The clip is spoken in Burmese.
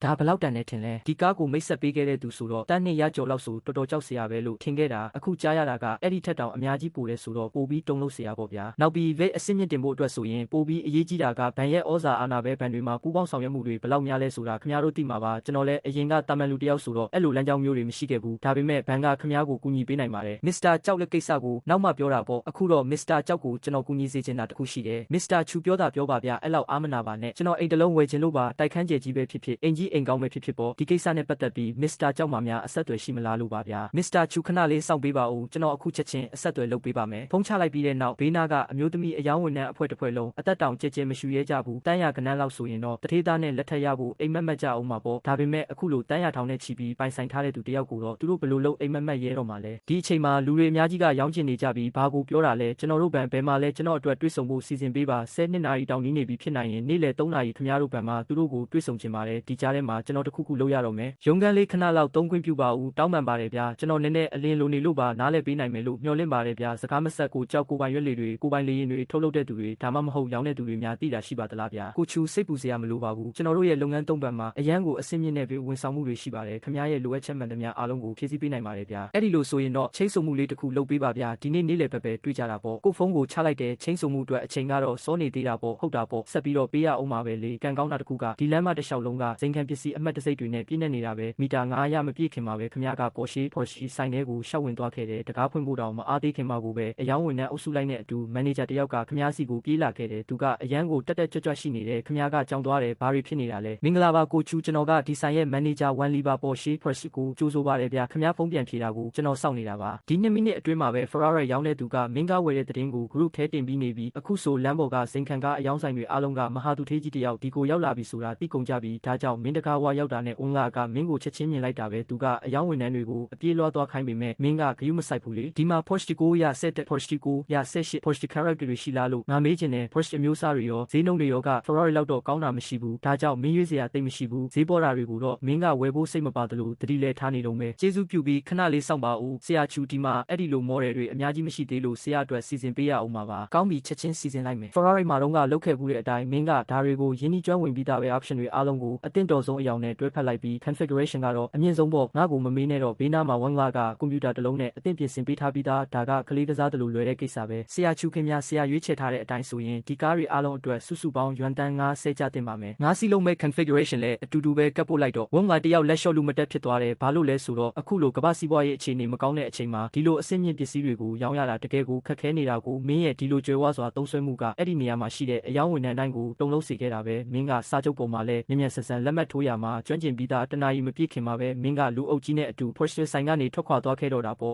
ဒါဘလောက်တန်နေထင်လဲဒီကားကိုမိတ်ဆက်ပေးခဲ့တဲ့သူဆိုတော့တန်းနှစ်ရကြော်လောက်ဆိုတော်တော်ကြောက်စရာပဲလို့ထင်ခဲ့တာအခုကြားရတာကအဲ့ဒီထက်တောင်အများကြီးပိုတယ်ဆိုတော့ပိုပြီးတုံ့လို့စရာပေါ့ဗျာနောက်ပြီးဗိတ်အစစ်မြင့်တင်ဖို့အတွက်ဆိုရင်ပိုပြီးအရေးကြီးတာကဘန်ရဲ့ဩဇာအာဏာပဲဘန်တွေမှာပူးပေါင်းဆောင်ရွက်မှုတွေဘယ်လောက်များလဲဆိုတာခင်ဗျားတို့သိမှာပါကျွန်တော်လည်းအရင်ကတာမန်လူတယောက်ဆိုတော့အဲ့လိုလမ်းကြောင်းမျိုးတွေမရှိခဲ့ဘူးဒါပေမဲ့ဘန်ကခင်ဗျားကိုကူညီပေးနိုင်ပါတယ်မစ္စတာကြောက်လက်ကိစ္စကိုနောက်မှပြောတာပေါ့အခုတော့မစ္စတာကြောက်ကိုကျွန်တော်ကူညီစေချင်တာတခုရှိတယ်မစ္စတာချူပြောတာပြောပါဗျအဲ့လောက်အားမနာပါနဲ့ကျွန်တော်အိမ်တလုံးဝယ်ချင်လို့ပါတိုက်ခန်းကျယ်ကြီးပဲဖြစ်ဖြစ်အိမ်ကြီးအိမ်ကောင်းပဲဖြစ်ဖြစ်ပေါ့ဒီကိစ္စနဲ့ပတ်သက်ပြီးမစ္စတာကြောက်မှများအဆက်အသွယ်ရှိမလားလို့ပါဗျာမစ္စတာချူခဏလေးစောင့်ပေးပါဦးကျွန်တော်အခုချက်ချင်းအဆက်အသွယ်လုပ်ပေးပါမယ်ဖုန်းချလိုက်ပြီးတဲ့နောက်ဘေးနာကအမျိုးသမီးအယောင်းဝန်ထမ်းအဖွဲ့တစ်ဖွဲ့လုံးအသက်တောင်ကြဲကြဲမရှူရဲကြဘူးတန်းရကနန်းလောက်ဆိုရင်တော့တထေးသားနဲ့လက်ထပ်ရဖို့အိမ်မက်မက်ကြအောင်မှာပေါ့ဒါပေမဲ့အခုလိုတန်းရထောင်နဲ့ချီပြီးပိုင်ဆိုင်ထားတဲ့သူတယောက်ကိုတော့သူတို့ဘယ်လိုလုပ်အိမ်မက်မက်ရဲတော့မှာလဲဒီအချိန်မှာလူတွေအများကြီးကရောင်းချင်နေကြပြီးဘာကိုပြောတာလဲကျွန်တော်တို့ဘန်ဘယ်မှာလဲကျွန်တော်အတွက်တွေးဆုံဖို့စီစဉ်ပေးပါ10နှစ်နာရီတောင်နီးနေပြီဖြစ်နိုင်ရင်နေ့လယ်3နာရီခင်ဗျားတို့ဘန်မှာသူတို့ကိုတွေးဆုံချင်ပါတယ်ဒီကြားထဲမှာကျွန်တော်တခုခုလုပ်ရတော့မယ်ရုံးခန်းလေးခဏလောက်သုံးခွင့်ပြုပါဦးတောင်းပန်ပါတယ်ဗျာကျွန်တော်နည်းနည်းအလင်းလိုနေလို့ပါနားလည်ပေးနိုင်မယ်လို့မျှော်လင့်ပါတယ်ဗျာစကားမဆက်ကိုကြောက်ကိုပိုင်ရွက်လေးတွေကိုပိုင်လေးရင်တွေထုတ်လုပ်တဲ့သူတွေဒါမှမဟုတ်ရောင်းတဲ့သူတွေများသိတာရှိပါသလားဗျာကိုချူစိတ်ပူစရာမလိုပါဘူးကျွန်တော်တို့ရဲ့လုပ်ငန်းသုံးပံမှာအရန်ကိုအဆင့်မြင့်တဲ့ဝန်ဆောင်မှုတွေရှိပါတယ်ခင်ဗျားရဲ့လိုအပ်ချက်မှန်သမျှအားလုံးကိုဖြည့်ဆည်းပေးနိုင်ပါတယ်ဗျာအဲ့ဒီလိုဆိုရင်တော့ချိတ်ဆုံမှုလေးတစ်ခုလုပ်ပေးပါဗျာဒီနေ့နေ့လည်ပဲတွေ့ကြတာပေါ့ကိုဖုန်းကိုချလိုက်တဲ့ချိတ်ဆုံမှုအတွက်အချိန်ကတော့စောနေသေးတာပေါ့ဟုတ်တာပေါ့ဆက်ပြီးတော့ပေးရအောင်ပါပဲလေကံကောင်းတာတစ်ခုကဒီလမ်းမတစ်လျှောက်လုံးကစိန်ခံပစ္စည်းအမှတ်တစိတ်တွေနဲ့ပြည့်နေနေတာပဲမီတာ900မပြည့်ခင်မှာပဲခင်ဗျားကပေါ်ရှိဆိုင်ထဲကိုရှောက်ဝင်သွားခဲ့တယ်တကားဖွင့်ဖို့တောင်မအားသေးခင်မှာကိုပဲအယောင်းဝန်ထမ်းအုပ်စုလိုက်နဲ့အတူမန်နေဂျာတယောက်ကခင်ဗျားစီကိုပြေးလာခဲ့တယ်သူကအရန်ကိုတက်ကြွရှိနေတယ်ခင်ဗျားကကြောင်သွားတယ်ဘာတွေဖြစ်နေတာလဲမင်္ဂလာပါကိုချူကျွန်တော်ကဒီဆိုင်ရဲ့မန်နေဂျာဝန်လီပါပေါ်ရှိကိုကြိုးဆိုပါတယ်ဗျာခင်ဗျားဖုန်းပြန်ဖြေတာကိုကျွန်တော်စောင့်နေတာပါဒီ2မိနစ်အတွင်းမှာပဲ Ferrari ရောင်းတဲ့သူကမင်းကားဝယ်တဲ့သတင်းကို group ထဲတင်ပြီးနေပြီအခုဆိုလမ်းပေါ်ကစိန်ခံကားအယောင်းဆိုင်တွေအားလုံးကမဟာသူထေးကြီးတယောက်ဒီကိုရောက်လာပြီဆိုတာသိကုန်ကြပြီဒါကြောင့်မင်းတကားဝါရောက်တာနဲ့အွန်လာကမင်းကိုချက်ချင်းမြင်လိုက်တာပဲသူကအယောင်းဝန်ထမ်းတွေကိုအပြေးလွှားသွားခိုင်းပေမဲ့မင်းကဂရုမစိုက်ဘူးလေဒီမှာ Porsche 9ရ7 Porsche 9ရ18 Porsche character တွေရှိလားလို့ငါမေးချင်တယ် Porsche အမျိုးအစားတွေရောဈေးနှုန်းတွေရောက Ferrari လောက်တော့ကောင်းတာမရှိဘူးဒါကြောင့်မင်းရွေးစရာတိတ်မရှိဘူးဈေးပေါ်တာတွေကိုတော့မင်းကဝယ်ဖို့စိတ်မပါသလိုတတိလဲထားနေတော့မယ်ကျေးဇူးပြုပြီးခဏလေးစောင့်ပါဦးဆရာချူဒီမှာအဲ့ဒီလိုမော်ဒယ်တွေအများကြီးမရှိသေးလို့ဆရာအတွက်စီစဉ်ပေးရအောင်ပါကောင်းပြီချက်ချင်းစီစဉ်လိုက်မယ် Ferrari မှာတော့ကလုတ်ခဲ့ဘူးတဲ့အတိုင်းမင်းကဒါတွေကိုရင်းနှီးကျွမ်းဝင်ပြီးသားပဲ option တွေအားလုံးကိုအသင့်တော်ဆုံးအယောင်နဲ့တွဲဖက်လိုက်ပြီး configuration ကတော့အမြင့်ဆုံးပေါ့ငါ့ကိုမမေးနဲ့တော့ဘေးနားမှာ1လကကွန်ပျူတာတစ်လုံးနဲ့အသင့်ပြင်ဆင်ပေးထားပြီးသားဒါကကလေးကစားတယ်လို့လွယ်တဲ့ကိစ္စပဲဆရာချူခင်များဆရာရွေးချယ်ထားတဲ့အတိုင်းဆိုရင်ဒီကားတွေအားလုံးအတွက်စုစုပေါင်းယွမ်တန်း90ကျတင်ပါမယ်ငါးစီးလုံးပဲ configuration လဲအတူတူပဲကပ်ပို့လိုက်တော့1လတယောက်လက်လျှော့လူမတက်ဖြစ်သွားတယ်ဘာလို့လဲဆိုတော့အခုလိုကမ္ဘာစီးပွားရေးအခြေအနေမကောင်းတဲ့အချိန်မှာဒီလိုအဆင့်မြင့်ပစ္စည်းတွေကိုရောင်းရတာတကယ်ကိုခက်ခဲနေတာကိုမင်းရဲ့ဒီလိုကြွယ်ဝစွာသုံးစွဲမှုကအဲ့ဒီနေရာမှာရှိတဲ့အယောင်းဝန်ထမ်းတိုင်းကိုတုံလုံးစေခဲ့တာပဲမင်းကစာချုပ်ပေါ်မှာလဲမြင်ဆန်လက်မှတ်ထိုးရမှာကျွမ်းကျင်ပြီးသားတနာရီမပြည့်ခင်မှာပဲမင်းကလူအုပ်ကြီးနဲ့အတူ Porsche ဆိုင်ကနေထွက်ခွာသွားခဲ့တော့တာပေါ့